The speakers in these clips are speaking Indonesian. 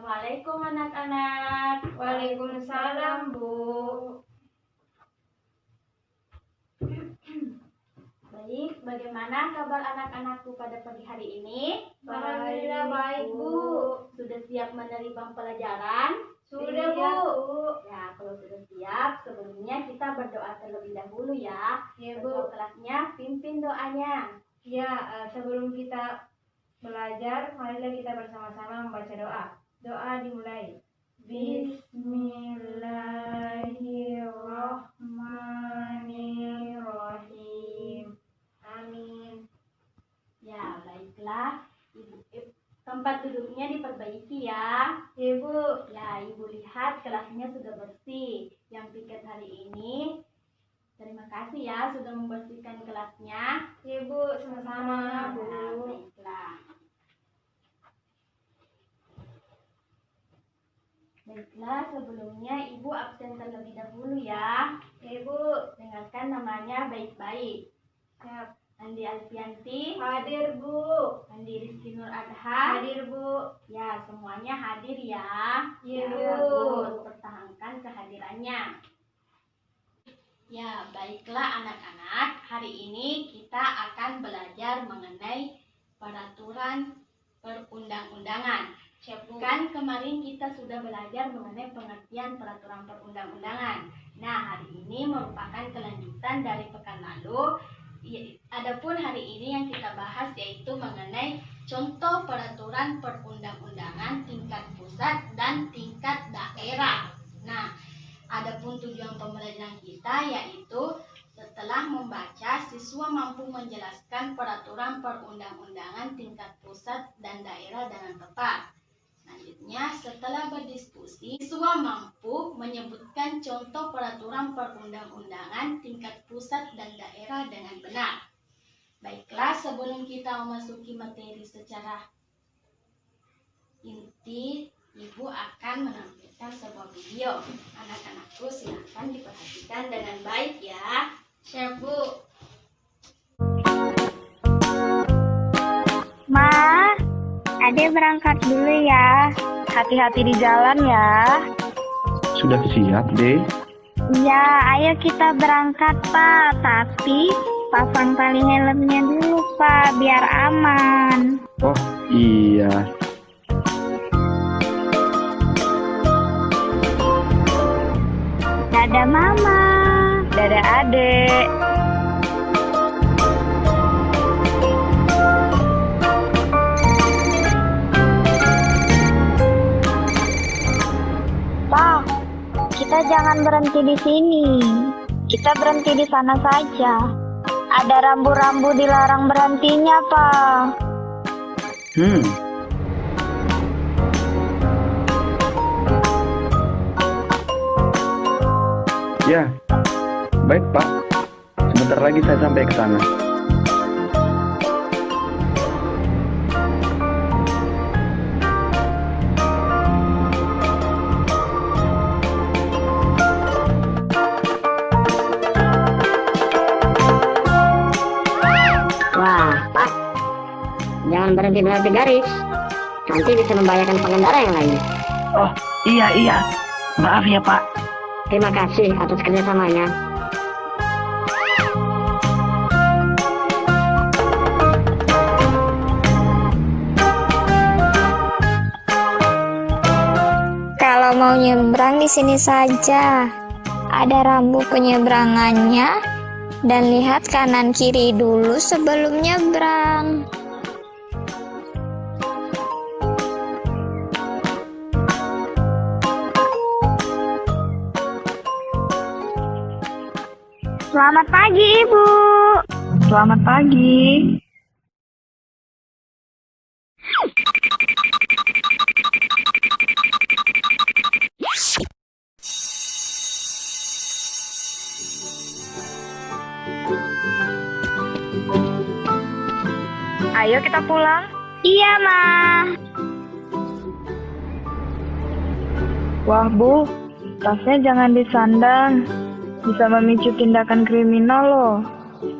Assalamualaikum anak-anak. Waalaikumsalam, Bu. Baik, bagaimana kabar anak-anakku pada pagi hari ini? Alhamdulillah baik, Bu. Sudah siap menerima pelajaran? Sudah, Bu. Ya, kalau sudah siap, sebelumnya kita berdoa terlebih dahulu ya. Ya, Bu. Ketua kelasnya pimpin doanya. Ya, sebelum kita belajar, marilah kita bersama-sama membaca doa. Doa dimulai. Bismillahirrahmanirrahim. Amin. Ya, baiklah. Tempat duduknya diperbaiki ya. Ibu. Ya, Ibu lihat kelasnya sudah bersih. Yang piket hari ini, terima kasih ya sudah membersihkan kelasnya. Ibu, sama-sama, Bu. Ya, baiklah. Baiklah, sebelumnya Ibu absen terlebih dahulu ya. Ibu. Dengarkan namanya baik-baik. Siap. Andi Alfianti. Hadir, Bu. Andi Rizky Nur Adha. Hadir, Bu. Ya, semuanya hadir ya. Iya, Ya, Bu. bagus. Pertahankan kehadirannya. Ya, baiklah anak-anak. Hari ini kita akan belajar mengenai peraturan perundang-undangan. Kan kemarin kita sudah belajar mengenai pengertian peraturan perundang-undangan. Nah, hari ini merupakan kelanjutan dari pekan lalu. Adapun hari ini yang kita bahas yaitu mengenai contoh peraturan perundang-undangan tingkat pusat dan tingkat daerah. Nah, adapun tujuan pembelajaran kita yaitu setelah membaca, siswa mampu menjelaskan peraturan perundang-undangan tingkat pusat dan daerah dengan tepat. Selanjutnya, setelah berdiskusi, siswa mampu menyebutkan contoh peraturan perundang-undangan tingkat pusat dan daerah dengan benar. Baiklah, sebelum kita memasuki materi secara inti, Ibu akan menampilkan sebuah video. Anak-anakku silakan diperhatikan dengan baik ya. Siap, Bu. Ma, Ade berangkat dulu ya. Hati-hati di jalan ya. Sudah siap, Dek? Iya, ayo kita berangkat, Pak. Tapi pasang tali helmnya dulu, Pak, biar aman. Oh, iya. Dadah, Mama. Dadah, Adek. Pak, kita jangan berhenti di sini. Kita berhenti di sana saja. Ada rambu-rambu dilarang berhentinya, Pak. Ya, baik Pak. Sebentar lagi saya sampai ke sana. Wah, Pak, jangan berhenti garis. Nanti bisa membahayakan pengendara yang lain. Oh, iya. Maaf ya, Pak. Terima kasih atas kerjasamanya. Kalau mau nyebrang di sini saja. Ada rambu penyeberangannya dan lihat kanan kiri dulu sebelum nyebrang. Selamat pagi, Ibu. Selamat pagi. Ayo kita pulang. Iya, Ma. Wah, Bu, tasnya jangan disandang. Bisa memicu tindakan kriminal loh.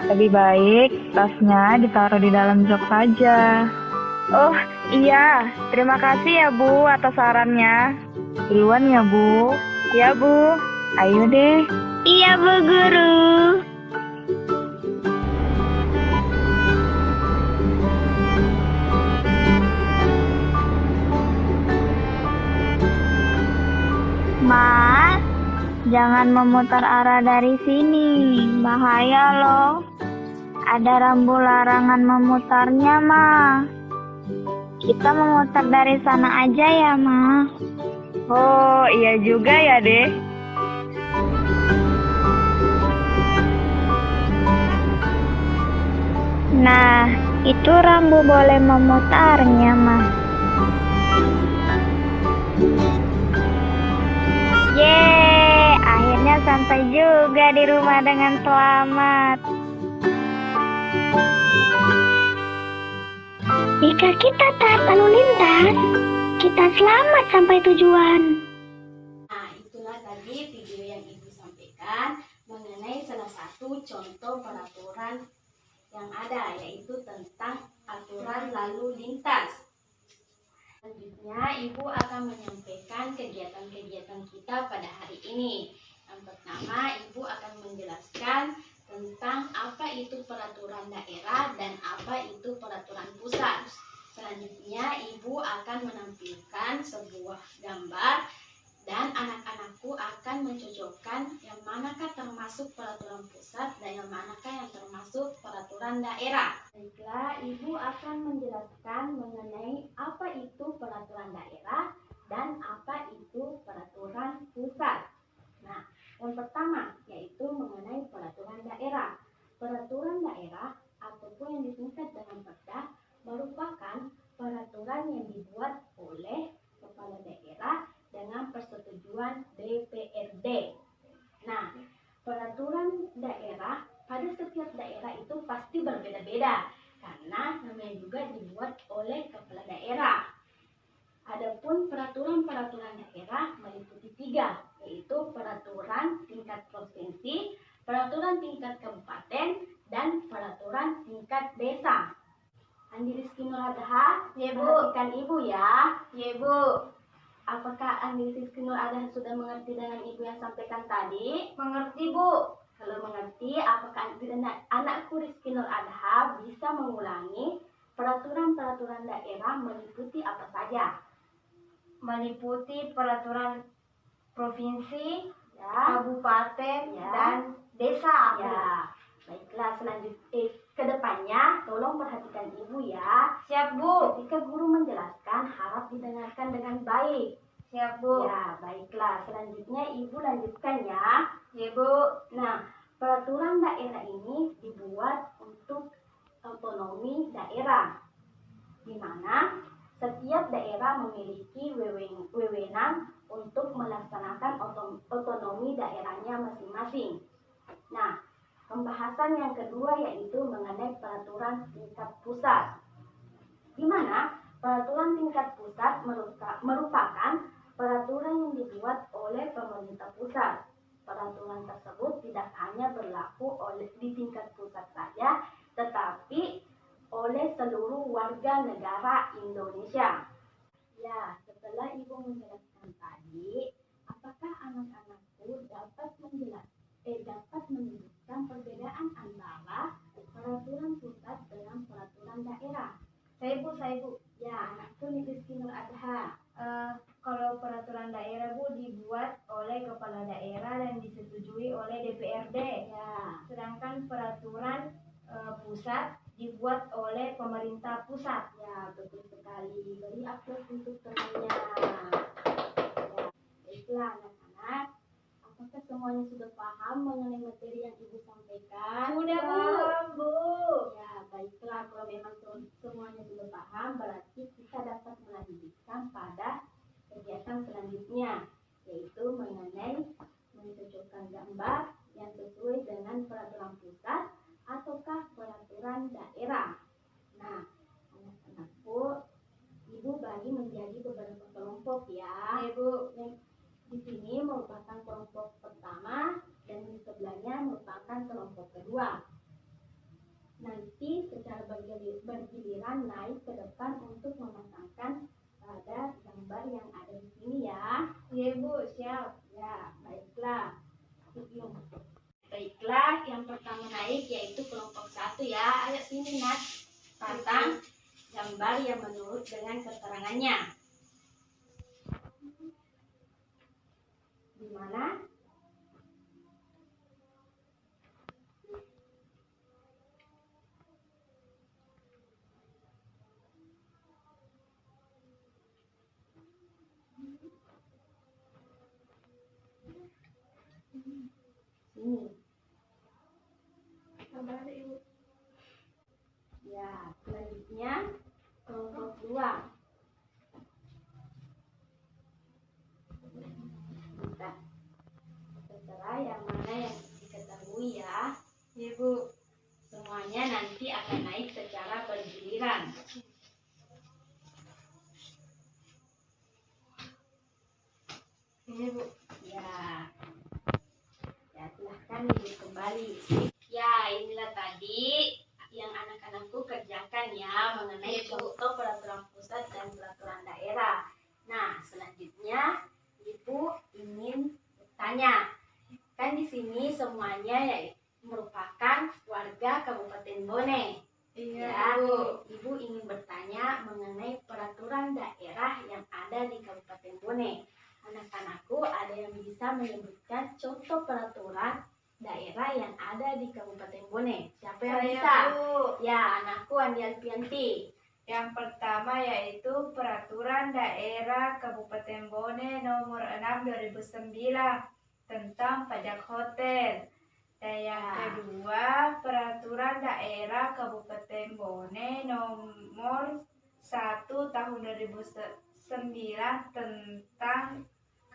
Lebih baik tasnya ditaruh di dalam jok saja. Oh iya, terima kasih ya Bu atas sarannya. Duluan ya Bu. Ya Bu, ayo deh. Iya, Bu Guru. Ma, jangan memutar arah dari sini. Bahaya loh. Ada rambu larangan memutarnya, Ma. Kita memutar dari sana aja ya, Ma. Oh iya juga ya deh. Nah, itu rambu boleh memutarnya, Ma. Yeay, akhirnya sampai juga di rumah dengan selamat. Jika kita taat lalu lintas, kita selamat sampai tujuan. Nah, itulah tadi video yang Ibu sampaikan mengenai salah satu contoh peraturan yang ada, yaitu tentang aturan lalu lintas. Selanjutnya, Ibu akan menyampaikan kegiatan-kegiatan kita pada hari ini. Yang pertama, Ibu akan menjelaskan tentang apa itu peraturan daerah dan apa itu peraturan pusat. Selanjutnya, Ibu akan menampilkan sebuah gambar dan anak-anakku akan mencocokkan yang manakah termasuk peraturan pusat dan yang manakah yang termasuk peraturan daerah. Baiklah, Ibu akan menjelaskan mengenai apa itu peraturan daerah dan apa itu peraturan pusat. Nah, yang pertama yaitu mengenai peraturan daerah. Peraturan daerah ataupun yang disingkat dengan Perda merupakan peraturan yang dibuat oleh kepala daerah dengan persetujuan DPRD. Nah, peraturan daerah pada setiap daerah itu pasti berbeda-beda karena namanya juga dibuat oleh kepala daerah. Adapun peraturan-peraturan daerah meliputi 3, yaitu peraturan tingkat provinsi, peraturan tingkat kabupaten, dan peraturan tingkat desa. Andi Rizky Nur Adha, Ya, Bu. perhatikan Ibu ya. Ya, Bu. Apakah Andi Rizky Nur Adha sudah mengerti dengan Ibu yang sampaikan tadi? Mengerti, Bu. Kalau mengerti, apakah anakku Rizky Nur Adha bisa mengulangi peraturan-peraturan daerah meliputi apa saja? Meliputi peraturan provinsi, Ya, kabupaten, Ya. dan desa. Bu. ya. Baiklah, selanjutnya kedepannya tolong perhatikan Ibu ya. Siap, Bu. Ketika guru menjelaskan harap didengarkan dengan baik. Siap, Bu. Ya, baiklah. Selanjutnya Ibu lanjutkan ya. Ya, Bu. Nah, peraturan daerah ini dibuat untuk otonomi daerah, di mana setiap daerah memiliki wewenang untuk melaksanakan otonomi daerahnya masing-masing. Nah, pembahasan yang kedua yaitu mengenai peraturan tingkat pusat, di mana peraturan tingkat pusat merupakan peraturan yang dibuat oleh pemerintah pusat. Peraturan tersebut tidak hanya berlaku di tingkat pusat saja, tetapi oleh seluruh warga negara Indonesia. Ya, setelah Ibu menjelaskan tadi, apakah anak-anakku dapat menyebutkan perbedaan antara peraturan pusat dengan peraturan daerah? Saya, Bu. Ya, anakku Rizky Nur Adha. Kalau peraturan daerah, Bu, dibuat oleh kepala daerah dan disetujui oleh DPRD. Ya, Sedangkan peraturan pusat dibuat oleh pemerintah pusat. ya, betul sekali. Beri aplaus untuk temannya. Ya, baiklah anak-anak. Apakah semuanya sudah paham mengenai materi yang Ibu sampaikan? Sudah, Bu. Bu. Ya, baiklah. Kalau memang semuanya sudah paham, berarti kita dapat melanjutkan pada kegiatan selanjutnya, yaitu mengenai mencocokkan gambar yang sesuai dengan peraturan pusat ataukah peraturan daerah. Nah, anak-anakku, Ibu bagi menjadi beberapa kelompok ya. Bu. Yang di sini merupakan kelompok pertama dan di sebelahnya merupakan kelompok kedua. Nanti secara bergiliran naik ke depan untuk memasangkan pada gambar yang ada di sini ya. Iya Bu, siap. Ya, baiklah. Baiklah, yang pertama naik yaitu kelompok 1 ya. Ayo sini Nat, pasang gambar yang menurut dengan keterangannya. Di mana? Sini. Sabar Ibu. Ya, selanjutnya kelompok 2. Bentar. Terserah yang mana yang diketahui ya. Iya Bu. Semuanya nanti akan naik secara bergiliran. Ini Bu. Ya. Ya, silahkan duduk kembali. Ya, inilah tadi yang anak-anakku kerjakan ya mengenai contoh peraturan pusat dan peraturan daerah. Nah, selanjutnya Ibu ingin bertanya. Kan di sini semuanya ya merupakan warga Kabupaten Bone. Iya Ya, Bu. Ibu ingin bertanya mengenai peraturan daerah yang ada di Kabupaten Bone. Anak-anakku ada yang bisa menyebutkan contoh peraturan daerah yang ada di Kabupaten Bone. Siapa yang Saya bisa? Bu. Ya, anakku Andi Alfianti. Yang pertama yaitu Peraturan Daerah Kabupaten Bone Nomor 6 2009 tentang pajak hotel. Dan yang kedua Peraturan Daerah Kabupaten Bone Nomor 1 tahun 2009 tentang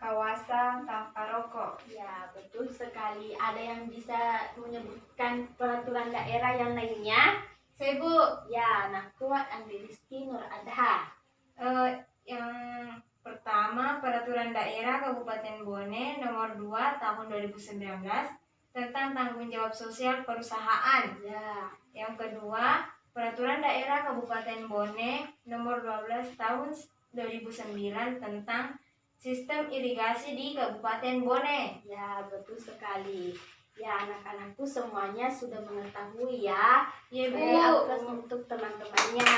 kawasan tanpa rokok. Ya, betul sekali. Ada yang bisa menyebutkan peraturan daerah yang lainnya? Saya Bu. Ya, anakku Andi Rizky Nur Adha. Yang pertama Peraturan Daerah Kabupaten Bone Nomor 2 tahun 2019 tentang tanggung jawab sosial perusahaan. Ya, Yang kedua Peraturan Daerah Kabupaten Bone Nomor 12 tahun 2009 tentang sistem irigasi di Kabupaten Bone. ya betul sekali. Ya, anak-anakku semuanya sudah mengetahui ya. Iya Bu. Beri aplaus untuk teman-temannya.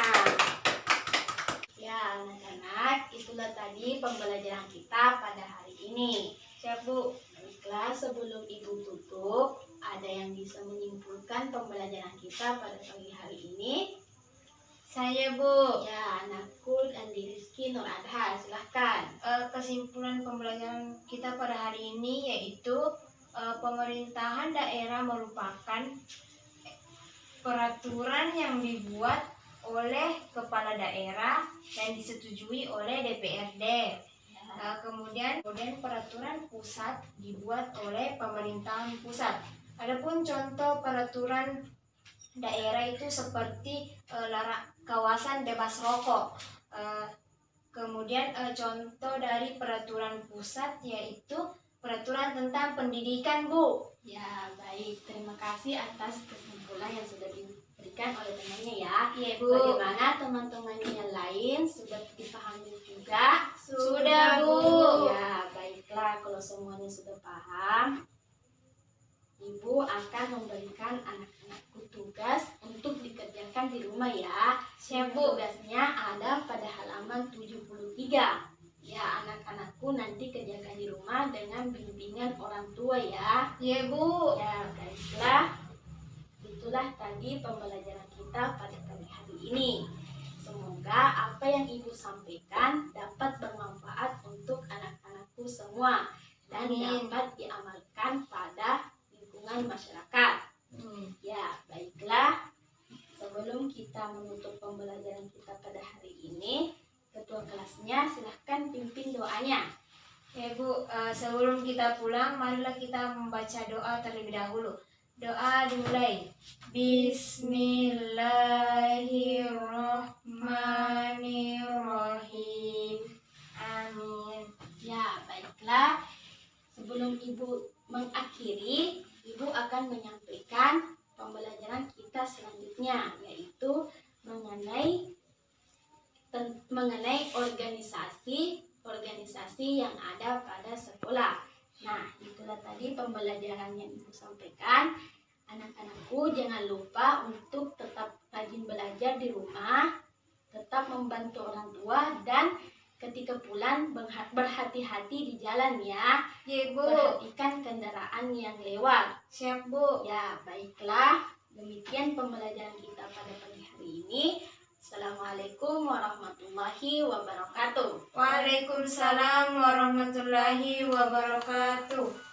Ya, anak-anak, itulah tadi pembelajaran kita pada hari ini. Siap Bu. Baiklah, sebelum Ibu tutup, ada yang bisa menyimpulkan pembelajaran kita pada pagi hari ini? Saya Bu. Ya, anakku Andi Rizky Nur Adha, silahkan. Kesimpulan pembelajaran kita pada hari ini yaitu pemerintahan daerah merupakan peraturan yang dibuat oleh kepala daerah dan disetujui oleh DPRD. Kemudian peraturan pusat dibuat oleh pemerintahan pusat. Adapun contoh peraturan daerah itu seperti kawasan bebas rokok. Kemudian contoh dari peraturan pusat yaitu peraturan tentang pendidikan Bu. Ya, baik. Terima kasih atas kesimpulan yang sudah diberikan oleh temannya ya. Iya Bu. Bagaimana teman-temannya yang lain sudah dipahami juga? Sudah Bu. Ya, baiklah. Kalau semuanya sudah paham, Ibu akan memberikan anak-anakku tugas untuk dikerjakan di rumah ya. Siap Bu. Tugasnya ada pada halaman 73. Ya, anak-anakku nanti kerjakan di rumah dengan bimbingan orang tua ya. Iya Bu. Ya, baiklah. Itulah tadi pembelajaran kita pada pagi hari ini. Semoga apa yang Ibu sampaikan dapat bermanfaat untuk anak-anakku semua dan Amin. dapat diamalkan pada lingkungan masyarakat. Ya, baiklah. Sebelum kita menutup pembelajaran kita pada hari ini, ketua kelasnya silahkan pimpin doanya. Ya Bu, sebelum kita pulang, marilah kita membaca doa terlebih dahulu. Doa dimulai. Bismillahirrahmanirrahim. Amin. Ya, baiklah. Sebelum Ibu mengakhiri, Ibu akan menyampaikan pembelajaran kita selanjutnya, yaitu yaitu mengenai organisasi yang ada pada sekolah. Nah, itulah tadi pembelajaran yang Ibu sampaikan. Anak-anakku, jangan lupa untuk tetap rajin belajar di rumah, tetap membantu orang tua, dan ketika pulang berhati-hati di jalan ya. Iya, Bu. Perhatikan kendaraan yang lewat. Siap, Bu. Ya, baiklah. Demikian pembelajaran kita pada pagi hari ini. Assalamualaikum warahmatullahi wabarakatuh. Waalaikumsalam warahmatullahi wabarakatuh.